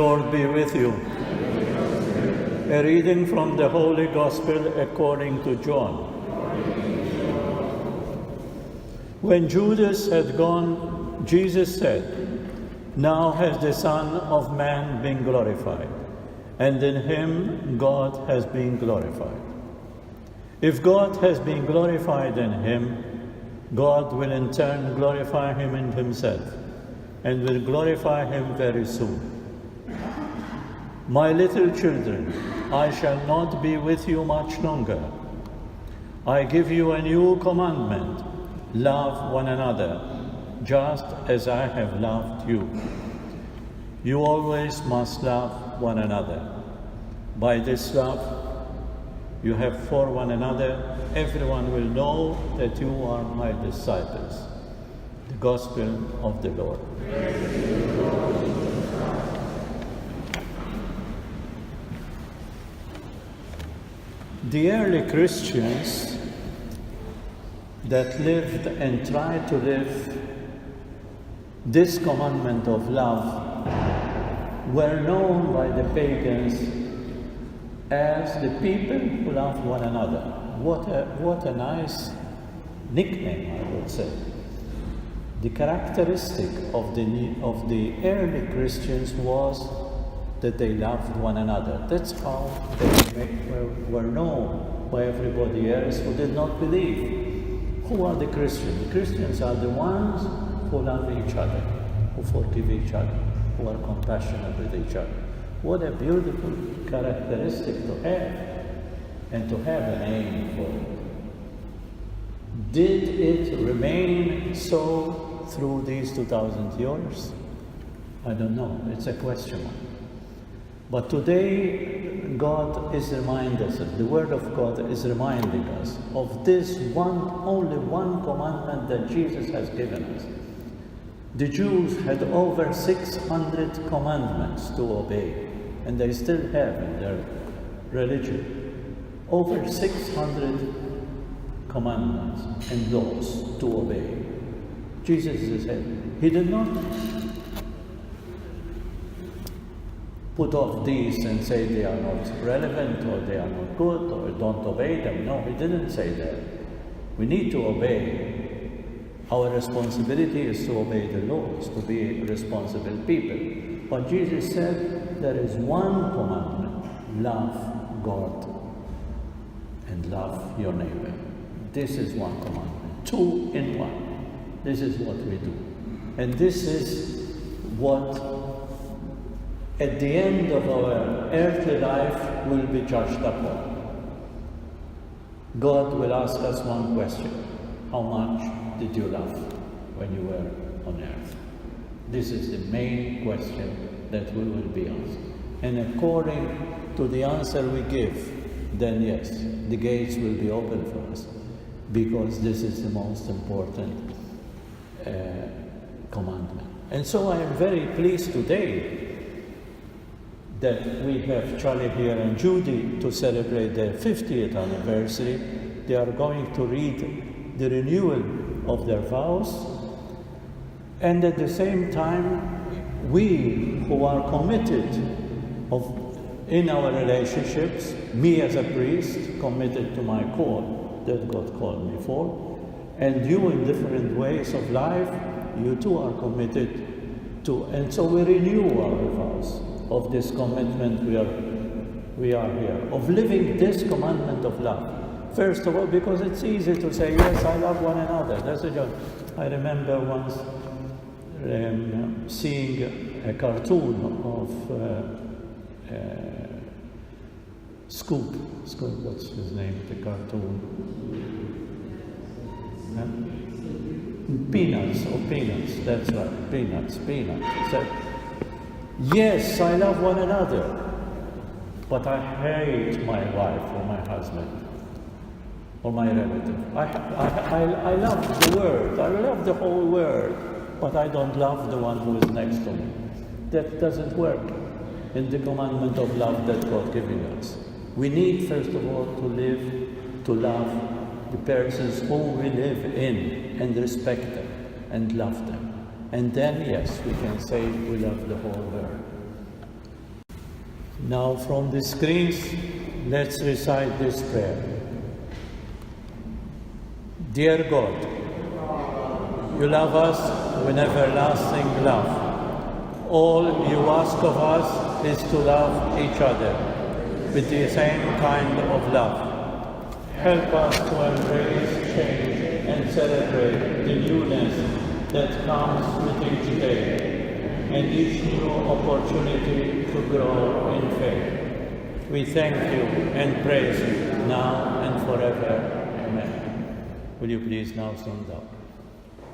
Lord be with you. A reading from the Holy Gospel according to John. When Judas had gone, Jesus said, "Now has the Son of Man been glorified, and in him God has been glorified. If God has been glorified in him, God will in turn glorify him in himself, and will glorify him very soon. My little children, I shall not be with you much longer. I give you a new commandment: love one another, just as I have loved you. You always must love one another. By this love you have for one another, everyone will know that you are my disciples." The Gospel of the Lord. The early Christians that lived and tried to live this commandment of love were known by the pagans as the people who loved one another. What a nice nickname, I would say. The characteristic of the early Christians was that they loved one another. That's how they were known by everybody else who did not believe. Who are the Christians? The Christians are the ones who love each other, who forgive each other, who are compassionate with each other. What a beautiful characteristic to have, and to have an aim for it. Did it remain so through these 2,000 years? I don't know. It's a question mark. But today, God is reminding us, the Word of God is reminding us of this only one commandment that Jesus has given us. The Jews had over 600 commandments to obey, and they still have in their religion. Over 600 commandments and laws to obey. Jesus said, he did not put off these and say they are not relevant or they are not good or don't obey them. No, he didn't say that. We need to obey. Our responsibility is to obey the laws, to be responsible people. But Jesus said there is one commandment: love God and love your neighbor. This is one commandment. 2 in 1. This is what we do. And this is what at the end of our earthly life will be judged upon. God will ask us one question: how much did you love when you were on earth? This is the main question that we will be asked. And according to the answer we give, then yes, the gates will be open for us, because this is the most important commandment. And so I am very pleased today that we have Charlie here and Judy to celebrate their 50th anniversary. They are going to read the renewal of their vows, and at the same time, we who are committed in our relationships, me as a priest, committed to my call that God called me for, and you in different ways of life, you too are committed to, and so we renew our vows of this commitment we are here, of living this commandment of love. First of all, because it's easy to say, yes, I love one another. That's a joke. I remember once seeing a cartoon of Scoop, what's his name, the cartoon? Peanuts, that's right, Peanuts. He said, yes, I love one another, but I hate my wife or my husband or my relative. I love the world, I love the whole world, but I don't love the one who is next to me. That doesn't work in the commandment of love that God giving us. We need, first of all, to love the persons whom we live in, and respect them and love them. And then, yes, we can say we love the whole world. Now from the screens, let's recite this prayer. Dear God, you love us with everlasting love. All you ask of us is to love each other with the same kind of love. Help us to embrace change and celebrate the newness that comes with each day and each new opportunity to grow in faith. We thank you and praise you now and forever. Amen. Will you please now stand up?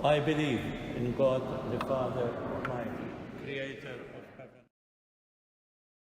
I believe in God the Father,